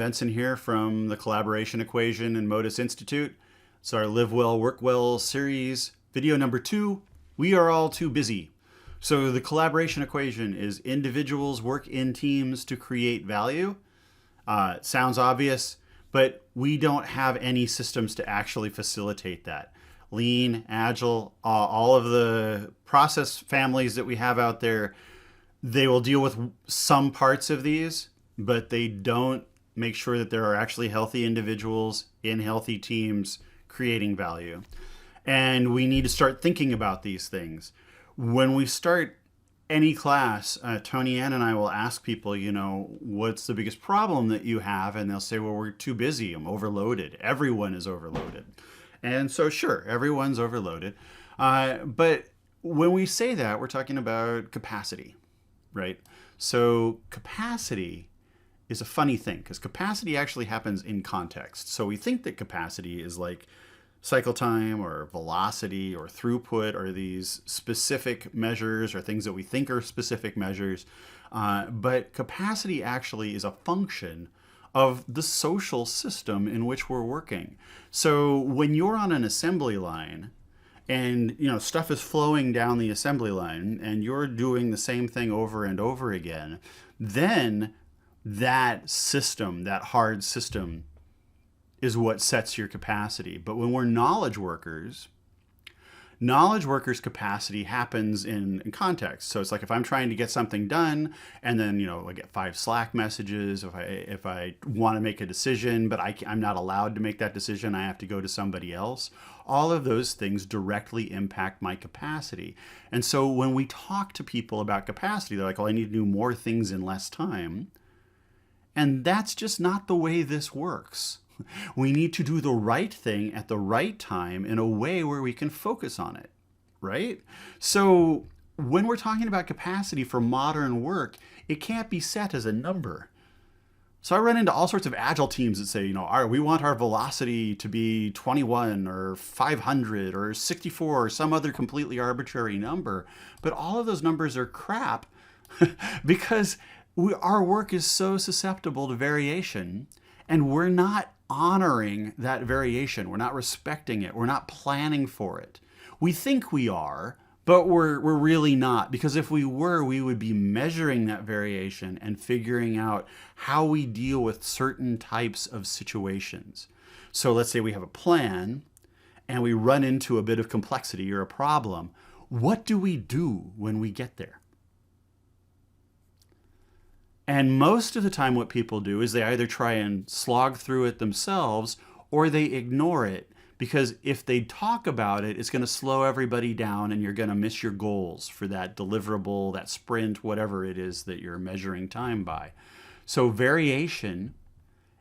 Benson here from the Collaboration Equation and Modus Institute. It's our Live Well, Work Well series, video number 2, We Are All Too Busy. So the collaboration equation is individuals work in teams to create value. It sounds obvious, but we don't have any systems to actually facilitate that. Lean, Agile, all of the process families that we have out there, they will deal with some parts of these, but they don't make sure that there are actually healthy individuals in healthy teams creating value. And we need to start thinking about these things. When we start any class, Tony Ann and I will ask people, what's the biggest problem that you have? And they'll say, well, we're too busy. I'm overloaded. Everyone is overloaded. And so sure, everyone's overloaded. But when we say that, we're talking about capacity, right? So capacity is a funny thing because capacity actually happens in context. So we think that capacity is like cycle time or velocity or throughput or these specific measures or things that we think are specific measures. But capacity actually is a function of the social system in which we're working. So when you're on an assembly line and stuff is flowing down the assembly line and you're doing the same thing over and over again, then that system, that hard system, is what sets your capacity. But when we're knowledge workers capacity happens in context. So it's like if I'm trying to get something done and then, I get 5 Slack messages, if I want to make a decision, but I'm not allowed to make that decision, I have to go to somebody else. All of those things directly impact my capacity. And so when we talk to people about capacity, they're like, well, I need to do more things in less time. And that's just not the way this works. We need to do the right thing at the right time in a way where we can focus on it, right? So when we're talking about capacity for modern work, it can't be set as a number. So I run into all sorts of Agile teams that say, we want our velocity to be 21 or 500 or 64 or some other completely arbitrary number. But all of those numbers are crap because our work is so susceptible to variation and we're not honoring that variation. We're not respecting it. We're not planning for it. We think we are, but we're really not, because if we were, we would be measuring that variation and figuring out how we deal with certain types of situations. So let's say we have a plan and we run into a bit of complexity or a problem. What do we do when we get there? And most of the time what people do is they either try and slog through it themselves or they ignore it, because if they talk about it, it's going to slow everybody down and you're going to miss your goals for that deliverable, that sprint, whatever it is that you're measuring time by. So variation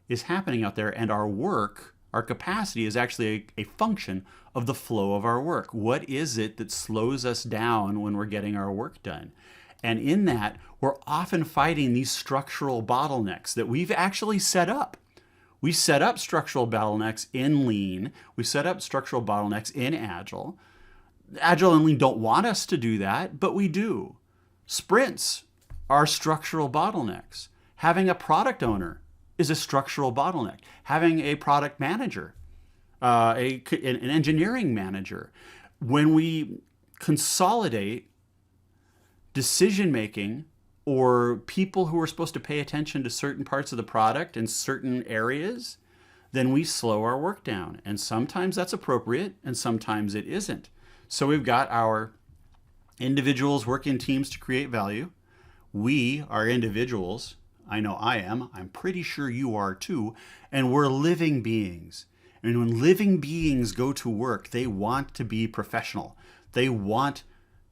is happening out there, and our work, our capacity is actually a function of the flow of our work. What is it that slows us down when we're getting our work done? And in that, we're often fighting these structural bottlenecks that we've actually set up. We set up structural bottlenecks in Lean. We set up structural bottlenecks in Agile. Agile and Lean don't want us to do that, but we do. Sprints are structural bottlenecks. Having a product owner is a structural bottleneck. Having a product manager, an engineering manager. When we consolidate decision-making or people who are supposed to pay attention to certain parts of the product in certain areas, then we slow our work down. And sometimes that's appropriate and sometimes it isn't. So we've got our individuals work in teams to create value. We are individuals. I know I am. I'm pretty sure you are too. And we're living beings. And when living beings go to work, they want to be professional. They want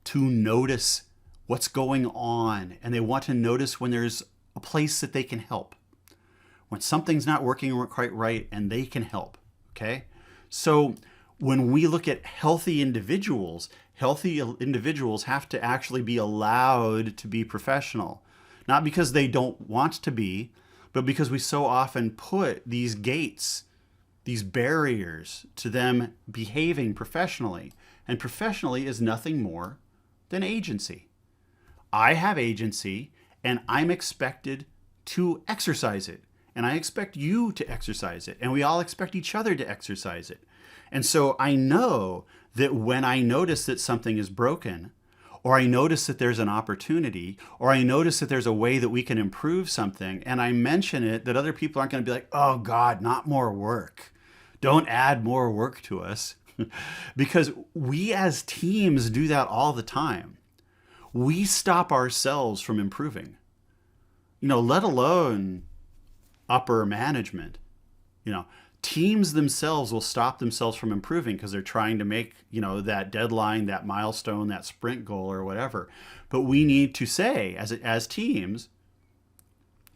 to notice what's going on, and they want to notice when there's a place that they can help, when something's not working quite right and they can help, okay? So when we look at healthy individuals have to actually be allowed to be professional, not because they don't want to be, but because we so often put these gates, these barriers to them behaving professionally. And professionally is nothing more than agency. I have agency and I'm expected to exercise it. and I expect you to exercise it, and we all expect each other to exercise it. And so I know that when I notice that something is broken, or I notice that there's an opportunity, or I notice that there's a way that we can improve something, and I mention it, that other people aren't going to be like, oh God, not more work. Don't add more work to us. Because we as teams do that all the time. We stop ourselves from improving, let alone upper management. Teams themselves will stop themselves from improving because they're trying to make, that deadline, that milestone, that sprint goal or whatever. But we need to say as teams,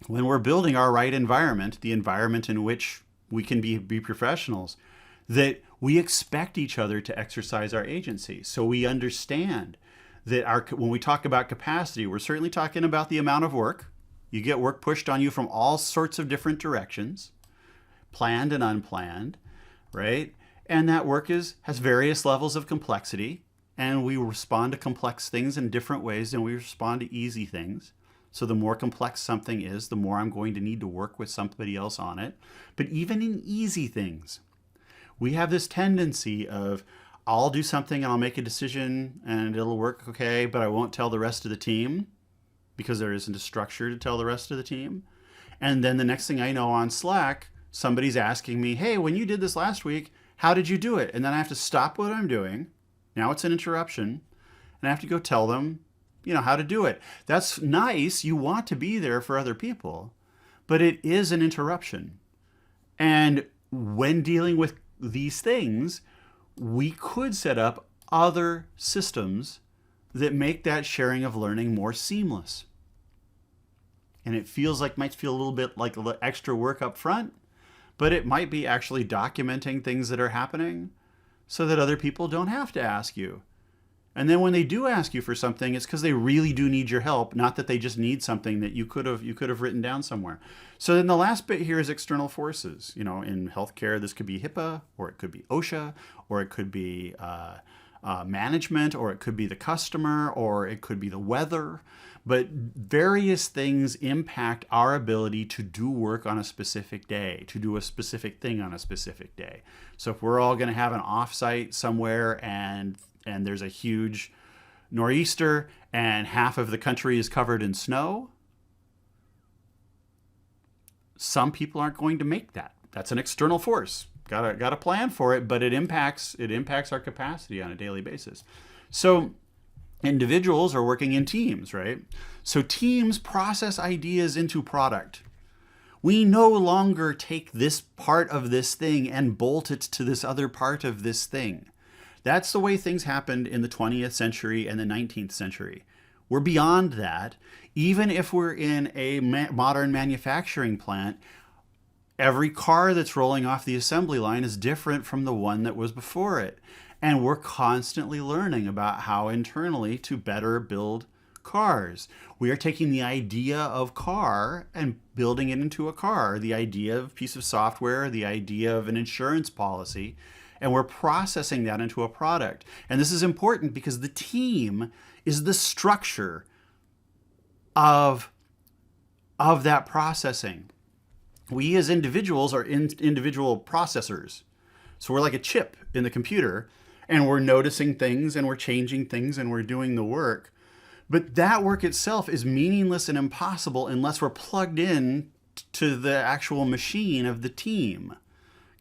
when we're building our right environment, the environment in which we can be professionals, that we expect each other to exercise our agency. So we understand that when we talk about capacity, we're certainly talking about the amount of work. You get work pushed on you from all sorts of different directions, planned and unplanned, right? And that work has various levels of complexity, and we respond to complex things in different ways than we respond to easy things. So the more complex something is, the more I'm going to need to work with somebody else on it. But even in easy things, we have this tendency of, I'll do something and I'll make a decision and it'll work okay, but I won't tell the rest of the team because there isn't a structure to tell the rest of the team. And then the next thing I know on Slack, somebody's asking me, hey, when you did this last week, how did you do it? And then I have to stop what I'm doing. Now it's an interruption. And I have to go tell them, how to do it. That's nice. You want to be there for other people, but it is an interruption. And when dealing with these things, we could set up other systems that make that sharing of learning more seamless. And it might feel a little bit like a little extra work up front, but it might be actually documenting things that are happening so that other people don't have to ask you. And then when they do ask you for something, it's because they really do need your help, not that they just need something that you could have written down somewhere. So then the last bit here is external forces. In healthcare, this could be HIPAA, or it could be OSHA, or it could be management, or it could be the customer, or it could be the weather. But various things impact our ability to do work on a specific day, to do a specific thing on a specific day. So if we're all going to have an offsite somewhere and there's a huge nor'easter and half of the country is covered in snow, some people aren't going to make that. That's an external force. Got to plan for it, but it impacts our capacity on a daily basis. So individuals are working in teams, right? So teams process ideas into product. We no longer take this part of this thing and bolt it to this other part of this thing. That's the way things happened in the 20th century and the 19th century. We're beyond that. Even if we're in a modern manufacturing plant, every car that's rolling off the assembly line is different from the one that was before it. And we're constantly learning about how internally to better build cars. We are taking the idea of car and building it into a car, the idea of a piece of software, the idea of an insurance policy, and we're processing that into a product. And this is important because the team is the structure of that processing. We as individuals are individual processors. So we're like a chip in the computer, and we're noticing things and we're changing things and we're doing the work. But that work itself is meaningless and impossible unless we're plugged in to the actual machine of the team.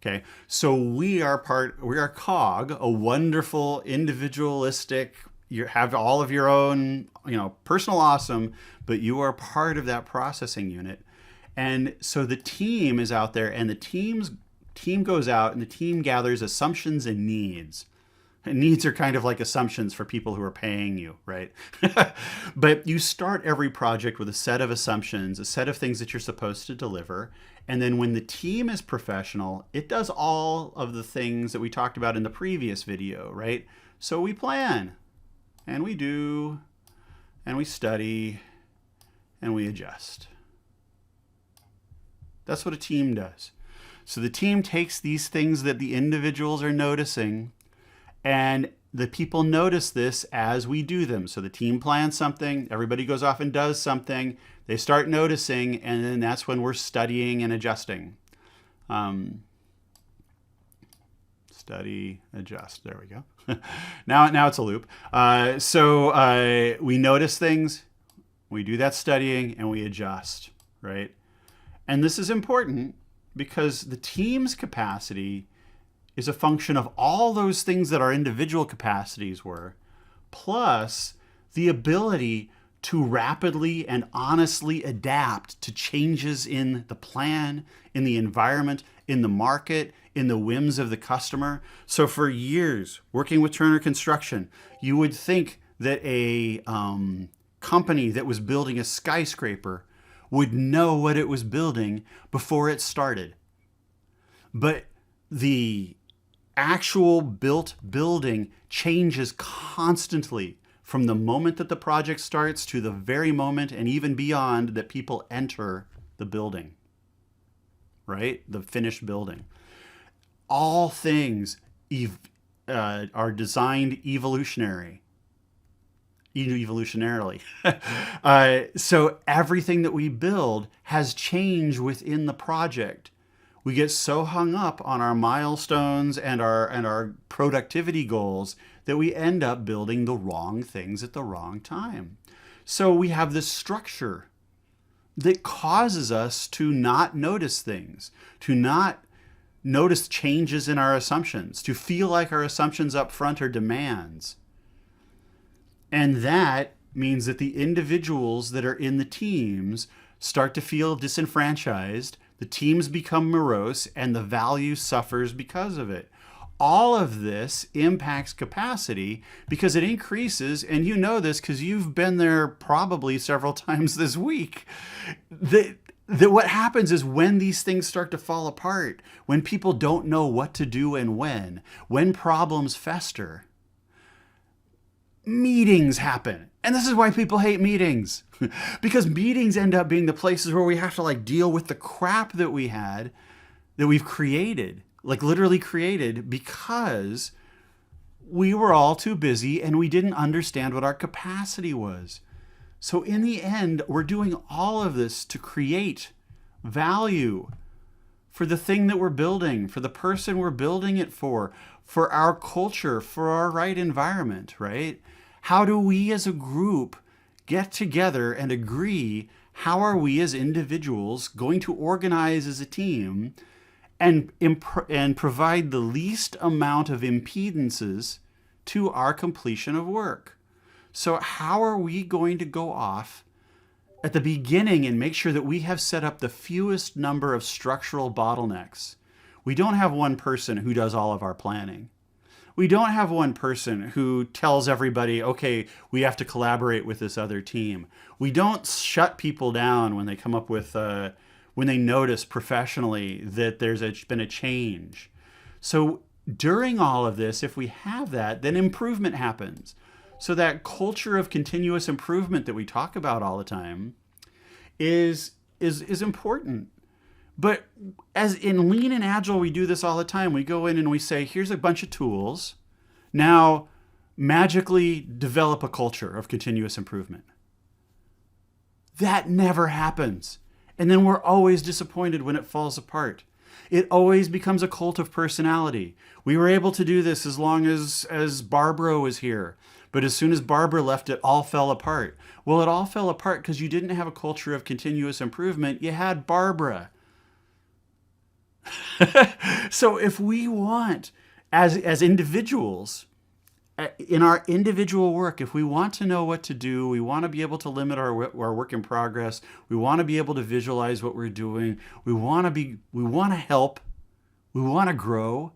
Okay, so we are cog, a wonderful, individualistic, you have all of your own, personal awesome, but you are part of that processing unit. And so the team is out there, and the team goes out and the team gathers assumptions and needs. And needs are kind of like assumptions for people who are paying you, right? But you start every project with a set of assumptions, a set of things that you're supposed to deliver. And then when the team is professional, it does all of the things that we talked about in the previous video, right? So we plan, and we do, and we study, and we adjust. That's what a team does. So the team takes these things that the individuals are noticing, and the people notice this as we do them. So the team plans something, everybody goes off and does something, They start noticing, and then that's when we're studying and adjusting. Study, adjust. There we go. now it's a loop. So we notice things, we do that studying, and we adjust, right? And this is important because the team's capacity is a function of all those things that our individual capacities were, plus the ability to rapidly and honestly adapt to changes in the plan, in the environment, in the market, in the whims of the customer. So for years, working with Turner Construction, you would think that a company that was building a skyscraper would know what it was building before it started. But the actual built building changes constantly from the moment that the project starts to the very moment and even beyond that people enter the building, right? The finished building. All things are designed evolutionarily. So everything that we build has changed within the project. We get so hung up on our milestones and our productivity goals that we end up building the wrong things at the wrong time. So we have this structure that causes us to not notice things, to not notice changes in our assumptions, to feel like our assumptions up front are demands. And that means that the individuals that are in the teams start to feel disenfranchised, the teams become morose, and the value suffers because of it. All of this impacts capacity because it increases, and you know this because you've been there probably several times this week, that what happens is when these things start to fall apart, when people don't know what to do and when problems fester, meetings happen. And this is why people hate meetings. Because meetings end up being the places where we have to deal with the crap that we've created, literally created, because we were all too busy and we didn't understand what our capacity was. So in the end, we're doing all of this to create value for the thing that we're building, for the person we're building it for our culture, for our right environment, right? How do we as a group get together and agree how are we as individuals going to organize as a team and provide the least amount of impedances to our completion of work? So how are we going to go off at the beginning and make sure that we have set up the fewest number of structural bottlenecks? We don't have one person who does all of our planning. We don't have one person who tells everybody, okay, we have to collaborate with this other team. We don't shut people down when they come up with, when they notice professionally that there's been a change. So during all of this, if we have that, then improvement happens. So that culture of continuous improvement that we talk about all the time is important. But as in Lean and Agile, we do this all the time. We go in and we say, here's a bunch of tools. Now, magically develop a culture of continuous improvement. That never happens. And then we're always disappointed when it falls apart. It always becomes a cult of personality. We were able to do this as long as Barbara was here. But as soon as Barbara left, it all fell apart. Well, it all fell apart because you didn't have a culture of continuous improvement. You had Barbara. So if we want, as individuals, in our individual work, if we want to know what to do, we want to be able to limit our work in progress, we want to be able to visualize what we're doing, we want to help, we want to grow,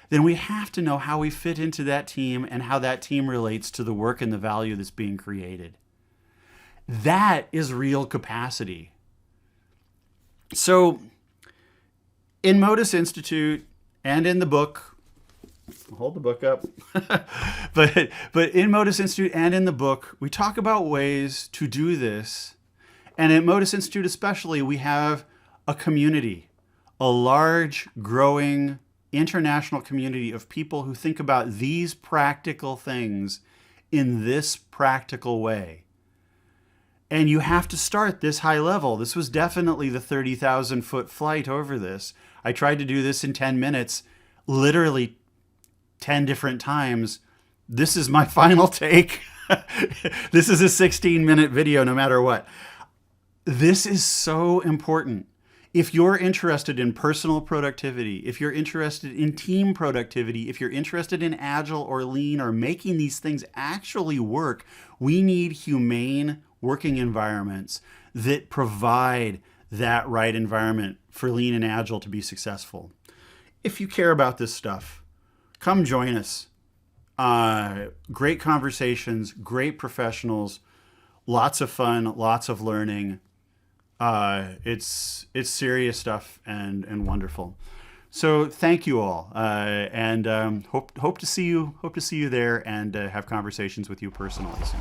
then we have to know how we fit into that team and how that team relates to the work and the value that's being created. That is real capacity. So in Modus Institute and in the book, hold the book up, but in Modus Institute and in the book, we talk about ways to do this. And at Modus Institute especially, we have a community, a large, growing, international community of people who think about these practical things in this practical way. And you have to start this high level. This was definitely the 30,000 foot flight over this. I tried to do this in 10 minutes, literally 10 different times. This is my final take. This is a 16-minute video no matter what. This is so important. If you're interested in personal productivity, if you're interested in team productivity, if you're interested in Agile or Lean or making these things actually work, we need humane working environments that provide that right environment for Lean and Agile to be successful. If you care about this stuff, come join us. Great conversations, great professionals, lots of fun, lots of learning. It's serious stuff and wonderful. So thank you all, and hope to see you there and have conversations with you personally soon.